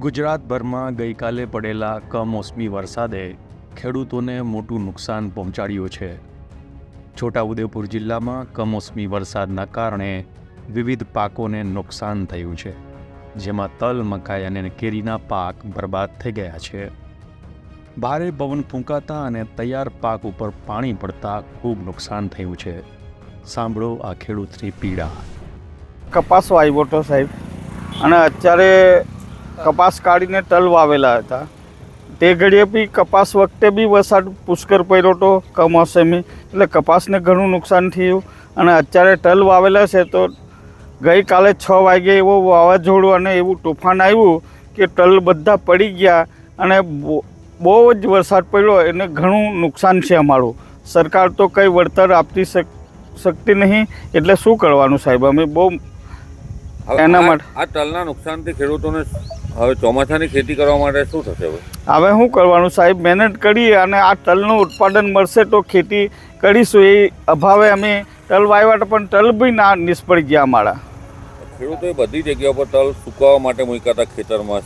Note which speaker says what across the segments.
Speaker 1: ગુજરાતભરમાં ગઈકાલે પડેલા કમોસમી વરસાદે ખેડૂતોને મોટું નુકસાન પહોંચાડ્યું છે. છોટાઉદેપુર જિલ્લામાં કમોસમી વરસાદના કારણે વિવિધ પાકોને નુકસાન થયું છે, જેમાં તલ, મકાઈ અને કેરીના પાક બરબાદ થઈ ગયા છે. ભારે પવન ફૂંકાતા અને તૈયાર પાક ઉપર પાણી પડતા ખૂબ નુકસાન થયું છે. સાંભળો આ ખેડૂતની પીડા.
Speaker 2: કપાસ વાવ્યો હતો સાહેબ, અને અત્યારે કપાસ કાઢીને તલ વાવેલા હતા. તે ઘડીએ બી કપાસ વખતે બી વરસાદ પુષ્કળ પડ્યો હતો કમોસમી, એટલે કપાસને ઘણું નુકસાન થયું. અને અત્યારે તલ વાવેલા છે તો ગઈકાલે 6 વાગે એવો વાવાઝોડું અને એવું તોફાન આવ્યું કે તલ બધા પડી ગયા અને બહુ જ વરસાદ પડ્યો, એને ઘણું નુકસાન છે અમારું. સરકાર તો કંઈ વળતર આપતી શકતી નહીં, એટલે શું કરવાનું સાહેબ? અમે બહુ એના માટે
Speaker 3: આ તલના નુકસાનથી ખેડૂતોને હવે ચોમાસાની ખેતી કરવા માટે શું થશે?
Speaker 2: હવે શું કરવાનું સાહેબ? મહેનત કરી અને આ તલનું ઉત્પાદન મળશે તો ખેતી કરીશું. એ અભાવે અમે તલ વાવ્યા પણ તલ બી ના નિષ્ફળ ગયા અમારા.
Speaker 3: ખેડૂતોએ બધી જગ્યા પર તલ સુકાવવા માટે મૂક્યા હતા ખેતરમાં,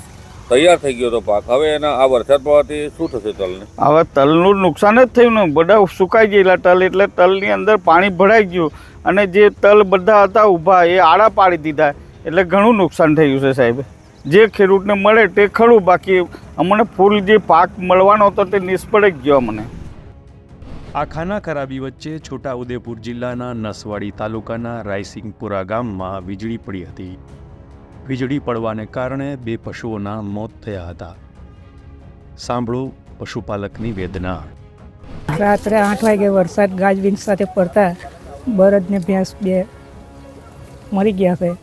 Speaker 3: તૈયાર થઈ ગયો હતો પાક. હવે એના આ વરસાદ પડવાથી શું થશે તલને?
Speaker 2: હવે તલનું નુકસાન જ થયું ને, બધા સુકાઈ ગયેલા તલ, એટલે તલની અંદર પાણી ભરાઈ ગયું અને જે તલ બધા હતા ઊભા એ આડા પાડી દીધા, એટલે ઘણું નુકસાન થઈ ગયું છે સાહેબ. જે ખેડૂતને મળે તે ખરું, બાકી અમને ફૂલ જે પાક મળવાનો હતો તે નિષ્ફળ જ ગયો અમને.
Speaker 1: આ ખાના ખરાબી વચ્ચે છોટાઉદેપુર જિલ્લાના નસવાડી તાલુકાના રાયસિંગપુરા ગામમાં વીજળી પડી હતી. વીજળી પડવાને કારણે 2 પશુઓના મોત થયા હતા. સાંભળો પશુપાલકની વેદના.
Speaker 4: રાત્રે 8 વાગે વરસાદ ગાજવીજ સાથે પડતા બળદ ને ભેંસ 2 મરી ગયા છે.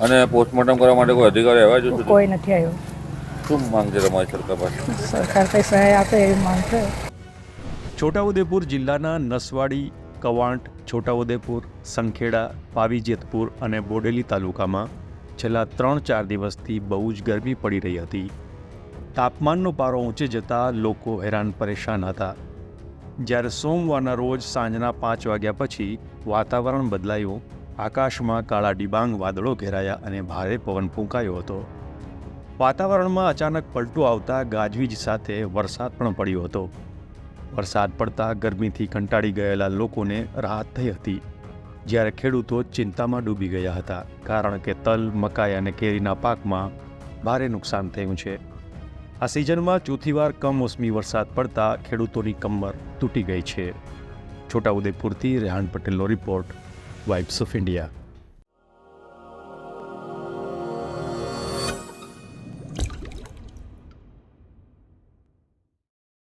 Speaker 3: અને પોસ્ટમોર્ટમ કરવા માટે કોઈ અધિકારી આવ્યા છે?
Speaker 4: કોઈ નથી આવ્યો.
Speaker 3: શું માંગ છે તમારી સરકાર પાસે?
Speaker 4: સરકાર કંઈ સહાય આપે એવી માંગ છે.
Speaker 1: છોટાઉદેપુર જિલ્લાના નસવાડી, કવાંટ, છોટાઉદેપુર, સંખેડા, પાવીજેતપુર અને બોડેલી તાલુકામાં છેલ્લા 3-4 દિવસથી બહુ જ ગરમી પડી રહી હતી. તાપમાનનો પારો ઊંચે જતાં લોકો હેરાન પરેશાન હતા. જ્યારે સોમવારના રોજ સાંજના 5 વાગ્યા પછી વાતાવરણ બદલાયું. આકાશમાં કાળા ડિબાંગ વાદળો ઘેરાયા અને ભારે પવન ફૂંકાયો હતો. વાતાવરણમાં અચાનક પલટો આવતા ગાજવીજ સાથે વરસાદ પણ પડ્યો હતો. વરસાદ પડતા ગરમીથી કંટાળી ગયેલા લોકોને રાહત થઈ હતી, જ્યારે ખેડૂતો ચિંતામાં ડૂબી ગયા હતા, કારણ કે તલ, મકાઈ અને કેરીના પાકમાં ભારે નુકસાન થયું છે. આ સિઝનમાં ચોથી વાર કમોસમી વરસાદ પડતા ખેડૂતોની કમર તૂટી ગઈ છે. છોટાઉદેપુરથી રેહાન પટેલનો રિપોર્ટ, વાઇબ્સ ઓફ ઇન્ડિયા.